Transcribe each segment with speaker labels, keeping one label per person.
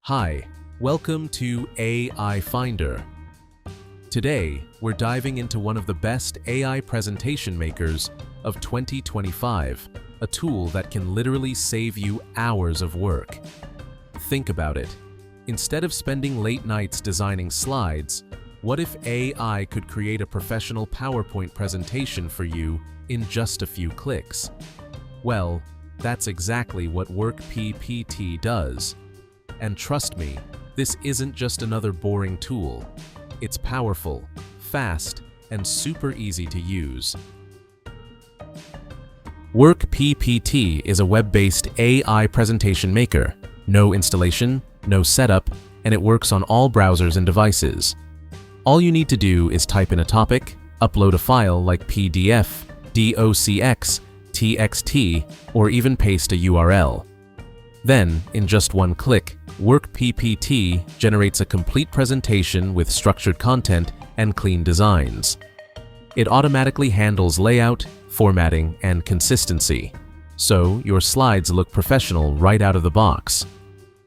Speaker 1: Hi, welcome to AI Finder. Today, we're diving into one of the best AI presentation makers of 2025, a tool that can literally save you hours of work. Think about it. Instead of spending late nights designing slides, what if AI could create a professional PowerPoint presentation for you in just a few clicks? Well, that's exactly what Workppt does. And trust me, this isn't just another boring tool. It's powerful, fast, and super easy to use. Workppt is a web-based AI presentation maker. No installation, no setup, and it works on all browsers and devices. All you need to do is type in a topic, upload a file like PDF, docx, txt, or even paste a URL. Then, in just one click, Workppt generates a complete presentation with structured content and clean designs. It automatically handles layout, formatting, and consistency, so your slides look professional right out of the box.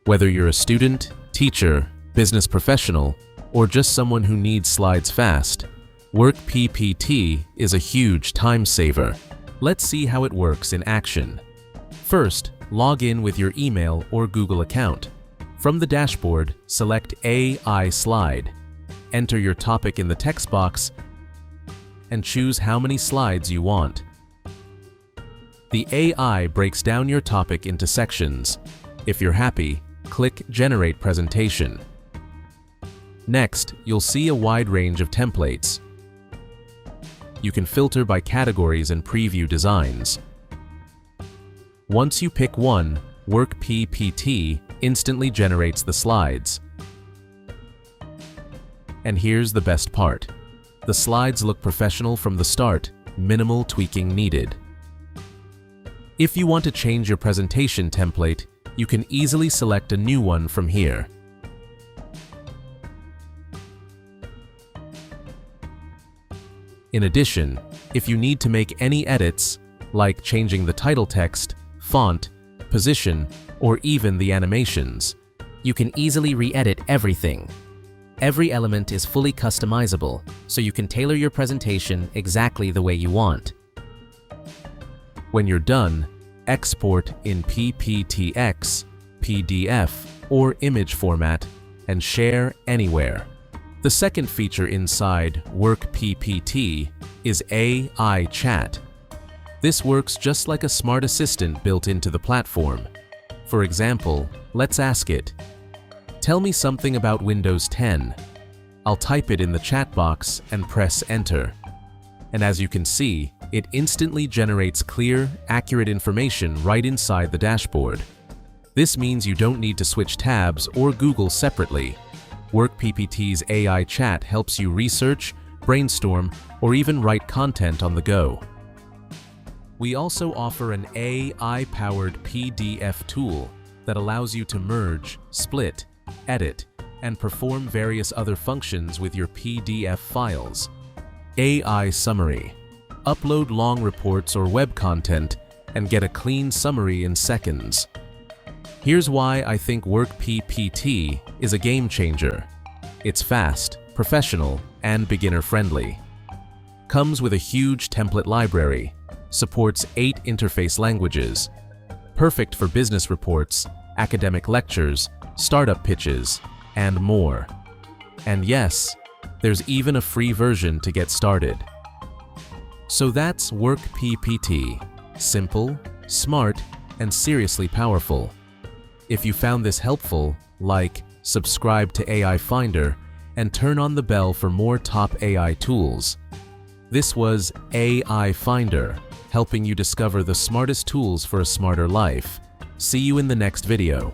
Speaker 1: Whether you're a student, teacher, business professional, or just someone who needs slides fast, Workppt is a huge time saver. Let's see how it works in action. First, log in with your email or Google account. From the dashboard, select AI Slide. Enter your topic in the text box and choose how many slides you want. The AI breaks down your topic into sections. If you're happy, click Generate Presentation. Next, you'll see a wide range of templates. You can filter by categories and preview designs. Once you pick one, Workppt instantly generates the slides. And here's the best part. The slides look professional from the start, minimal tweaking needed. If you want to change your presentation template, you can easily select a new one from here. In addition, if you need to make any edits, like changing the title text, font, position, or even the animations,
Speaker 2: you can easily re-edit everything. Every element is fully customizable, so you can tailor your presentation exactly the way you want.
Speaker 1: When you're done, export in PPTX, PDF, or image format and share anywhere. The second feature inside Workppt is AI Chat. This works just like a smart assistant built into the platform. For example, let's ask it, "Tell me something about Windows 10. I'll type it in the chat box and press enter. And as you can see, it instantly generates clear, accurate information right inside the dashboard. This means you don't need to switch tabs or Google separately. Workppt's AI Chat helps you research, brainstorm, or even write content on the go. We also offer an AI-powered PDF tool that allows you to merge, split, edit, and perform various other functions with your PDF files. AI Summary. Upload long reports or web content and get a clean summary in seconds. Here's why I think Workppt is a game changer. It's fast, professional, and beginner-friendly. Comes with a huge template library. Supports 8 interface languages. Perfect for business reports, academic lectures, startup pitches, and more. And yes, there's even a free version to get started. So that's Workppt. Simple, smart, and seriously powerful. If you found this helpful, like, subscribe to AI Finder, and turn on the bell for more top AI tools. This was AI Finder, helping you discover the smartest tools for a smarter life. See you in the next video.